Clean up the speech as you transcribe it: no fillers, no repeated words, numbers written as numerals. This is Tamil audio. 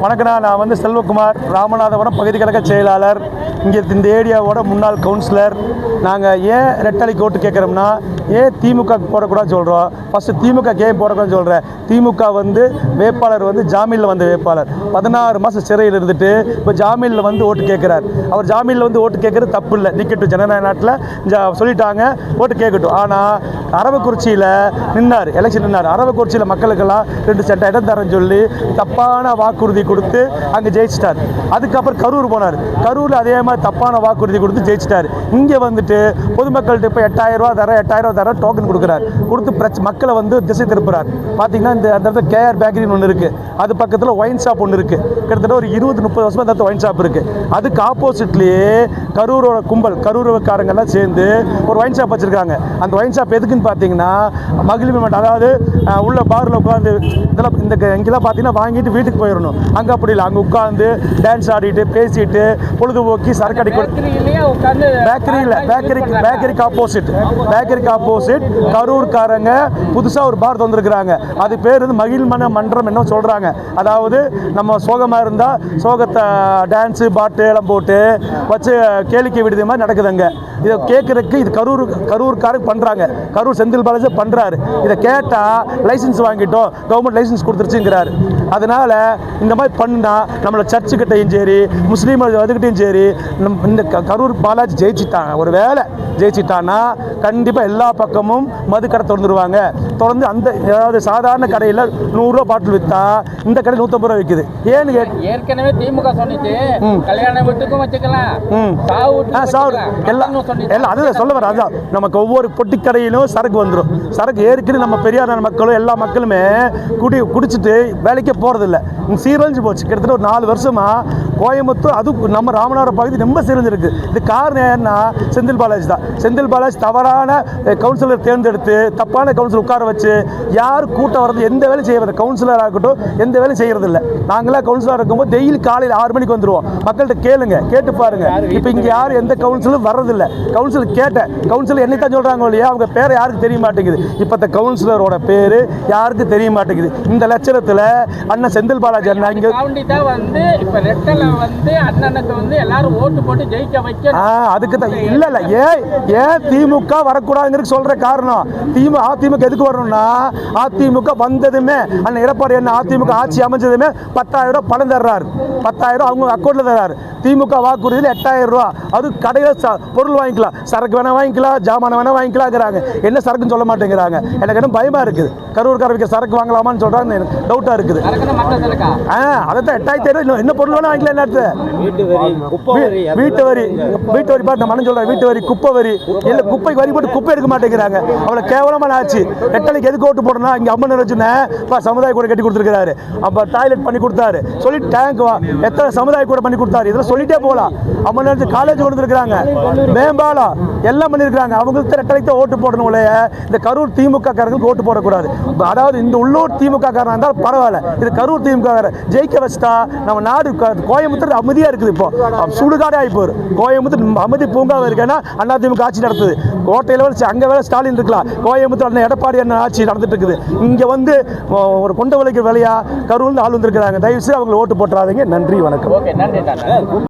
வணக்கண்ணா. நான் வந்து செல்வகுமார், ராமநாதபுரம் பகுதி கழக செயலாளர், இங்கே இந்த ஏரியாவோட முன்னாள் கவுன்சிலர். நாங்கள் ஏன் ரெட்டலைக்கு ஓட்டு கேட்குறோம்னா, ஏன் திமுக போடக்கூடாதுன்னு சொல்கிறோம். ஃபஸ்ட்டு திமுக ஏன் போடக்கூடாதுன்னு சொல்கிறேன். திமுக வந்து வேட்பாளர் வந்து ஜாமீனில் வந்த வேட்பாளர் 16 மாதம் சிறையில் இருந்துட்டு இப்போ ஜாமீனில் வந்து ஓட்டு கேட்குறார். அவர் ஜாமீனில் வந்து ஓட்டு கேட்குறது தப்பு இல்லை, நிற்கட்டும். ஜனநாயக நாட்டில் சொல்லிட்டாங்க, ஓட்டு கேட்கட்டும். ஆனால் அரவக்குறிச்சியில் நின்னார், எலெக்ஷன் நின்னார். அரவக்குறிச்சியில் மக்களுக்கெல்லாம் 2 சென்ட் இடம் தரேன்னு சொல்லி தப்பான வாக்குறுதி கொடுத்து அங்கே ஜெயிச்சிட்டார். அதுக்கப்புறம் கரூர் போனார். கரூரில் அதே மாதிரி தப்பான வாக்குறுதி கொடுத்து ஜெயிச்சிட்டார். இங்கே வந்துட்டு பொதுமக்கள்கிட்ட இப்போ 8000 ரூபா தர டோக்கன் கொடுக்குறாரு. கொடுத்து மக்களை வந்து திசை திருப்புறார். பார்த்தீங்கன்னா இந்த அந்த இடத்துல கேஆர் பேக்கரின்னு ஒன்று இருக்குது, அது பக்கத்தில் ஒயின் ஷாப் ஒன்று இருக்குது. கிட்டத்தட்ட ஒரு 20-30 வருஷமாக அந்த ஒயின் ஷாப் இருக்குது. அதுக்கு ஆப்போசிட்லேயே கரூரோட கும்பல், கரூர்காரங்கெல்லாம் சேர்ந்து ஒரு ஒயின் ஷாப் வச்சுருக்காங்க. அந்த ஒயின் ஷாப் எதுக்குன்னு பார்த்தீங்கன்னா மகிழ்ச்சி, அதாவது உள்ள பாரில் உட்காந்து இதெல்லாம் இந்த இங்கெல்லாம் பார்த்தீங்கன்னா வாங்கிட்டு வீட்டுக்கு போயிடணும். அங்கே அப்படி இல்லை, அங்கே உட்காந்து டான்ஸ் ஆடிட்டு பேசிட்டு பொழுதுபோக்கி சரக்கு அடிக்க பேக்கரிக்கு ஆப்போசிட் கரூர்காரங்க புதுசாக ஒரு பார் தந்துருக்குறாங்க. அது பேர் வந்து மகிழ்மன மன்றம் என்ன சொல்கிறாங்க. அதாவது நம்ம சோகமாக இருந்தால் சோகத்தை டான்ஸு பாட்டு எல்லாம் போட்டு வச்சு கேளிக்கை விடுது மாதிரி நடக்குதுங்க. இதை கேட்குறதுக்கு இது கரூர்காரங்க பண்ணுறாங்க. கரூர் செந்தில் பாலாஜி பண்ணுறாரு. இதை கேட்டால் லைசன்ஸ் வாங்கிட்டோம், கவர்மெண்ட் லைசன்ஸ் கொடுத்துருச்சுங்கிறாரு. அதனால் இந்த மாதிரி பண்ணால் நம்மளை சர்ச்சுக்கிட்டையும் சரி முஸ்லீம் அதுக்கிட்டையும் சரி இந்த கரூர் பாலாஜி ஜெயிச்சிட்டாங்க. ஒரு வேளை ஜெயிச்சிட்டான்னா கண்டிப்பாக எல்லா பக்கமும் மதுக்கடை திறந்துருவாங்க. தொடர்ந்து அந்த ஏதாவது சாதாரண கடையில் 100 ரூபா பாட்டில் விற்றா இந்த கடை 150 ரூபா விற்குது. ஏன்னு ஏற்கனவே திமுக சொன்னிச்சு கல்யாண வீட்டுக்கும் வச்சுக்கலாம், எல்லாம் அதுதான் சொல்ல வர. அதான் நமக்கு ஒவ்வொரு பொட்டி கடையிலும் சரக்கு வந்துடும். சரக்கு ஏற்கனவே நம்ம பெரியார் மக்களும் எல்லா மக்களுமே குடிச்சிட்டு வேலைக்கே போகிறதில்ல. சீரழிஞ்சு போச்சு. கிட்டத்தட்ட ஒரு 4 வருஷமாக கோயம்புத்தூர், அது நம்ம ராமநாதபுரம் பகுதி ரொம்ப சீரழிஞ்சிருக்கு. இது காரணம் ஏன்னா செந்தில் பாலாஜி தான். செந்தில் பாலாஜி தவறான கவுன்சிலர் தேர்ந்தெடுத்து தப்பான கவுன்சிலர் உட்கார வச்சு யார் கூட்டம் வர்றது எந்த வேலையும் செய்யறது. கவுன்சிலராக இருக்கட்டும் எந்த வேலையும் செய்யறது இல்லை. நாங்களாம் கவுன்சிலராக இருக்கும்போது டெய்லி காலையில் 6 மணிக்கு வந்துடுவோம். மக்கள்கிட்ட கேட்டு பாருங்க. இப்போ இங்கே யாரும் எந்த கவுன்சிலரும் வர்றதில்லை. கவுன்சிலர் கேட்டேன், கவுன்சிலர் என்னை தான் சொல்கிறாங்க இல்லையா, அவங்க பேரை யாருக்கு தெரிய மாட்டேங்குது. இப்போ இந்த கவுன்சிலரோட பேர் யாருக்கு தெரிய மாட்டேங்குது. இந்த லட்சணத்தில் அண்ணன் செந்தில் பாலாஜி அண்ணா இங்கே வந்து இப்போ ரெட்டலை வந்து அண்ணனுக்கு வந்து எல்லாரும் ஓட்டு போட்டு ஜெயிக்க வைக்க அதுக்கு தான் இல்லை ஏன் திமுக வரக்கூடாதுங்கிறது சொல்கிற காரணம். அதிமுக எதுக்கு வரணும்னா, அதிமுக வந்ததுமே அண்ணன் எடப்பாடி அண்ணன் அதிமுக ஆட்சி அமைஞ்சதுமே 10,000 ரூபா பணம் தர்றாரு. 10,000 அவங்க அக்கௌண்ட்டில் தர்றாரு. திமுக வாக்குறுதியில் 8,000 ரூபா. அது கடையில் பொருள் வாங்கிக்கலாம், சரக்கு வேணால் வாங்கிக்கலாம், ஜாமான வேணால் வாங்கிக்கலாங்கிறாங்க. என்ன சரக்குன்னு சொல்ல மாட்டேங்கிறாங்க. எனக்கு என்ன பயமாக இருக்குது. கரூர்காரருக்கு சரக்கு வாங்கலாமான்னு சொல்கிறாங்க, எனக்கு டவுட்டாக இருக்குது. அதான் 8,000 என்ன பொருள் வேணால் வாங்கிக்கலாம். என்ன வீட்டு வரி பார்த்து மனம் சொல்கிறேன். வீட்டு வரி, குப்பை வரி, இல்லை குப்பைக்கு வரி போட்டு குப்பை எடுக்க மாட்டேங்கிறாங்க. அவ்வளோ கேவலமான ஆச்சு. ரெட்டலைக்கு எதுக்கு ஓட்டு போடணும். இங்கே அம்மன் வச்சுன்னா சமுதாய கூட கட்டி கொடுத்துருக்காரு. அப்போ டாய்லெட் பண்ணி கொடுத்தாரு, சொல்லி டேங்க் எத்தனை சமுதாய கூட பண்ணி கொடுத்தாரு. இதெல்லாம் சொல்லிட்டே போகலாம். அம்மன் காலேஜ் கொடுத்துருக்காங்க, மேம்பாலம் எல்லாம் பண்ணியிருக்காங்க. அவங்களுக்கு ரெட்டலைக்கு தான் ஓட்டு போடணும். இந்த கரூர் திமுக காரங்களுக்கு ஓட்டு போடக்கூடாது. அதாவது இந்த உள்ளூர் திமுக காரனாக இருந்தால் பரவாயில்ல. இது கரூர் திமுக ஜெயிக்க வச்சுட்டா நம்ம நாடு கோயம்புத்தூர் அமைதியாக இருக்குது. இப்போ சுடுகாடே ஆகி போயிரு. கோயம்புத்தூர் அமைதி பூங்காக இருக்கேன்னா அதிமுக ஆட்சி நடத்துது. கோட்டையில் வச்சு அங்கே வேலை ஸ்டாலின் இருக்கலாம். கோயம்புத்தூர் அண்ணன் எடப்பாடி அண்ணன் ஆட்சி நடந்துட்டு இருக்குது. இங்கே வந்து ஒரு கொண்ட விலைக்கு வேலையா கரூர்ந்து ஆள் வந்திருக்கிறாங்க. தயவுசெய்து அவங்களை ஓட்டு போட்டுறாதீங்க. நன்றி, வணக்கம்.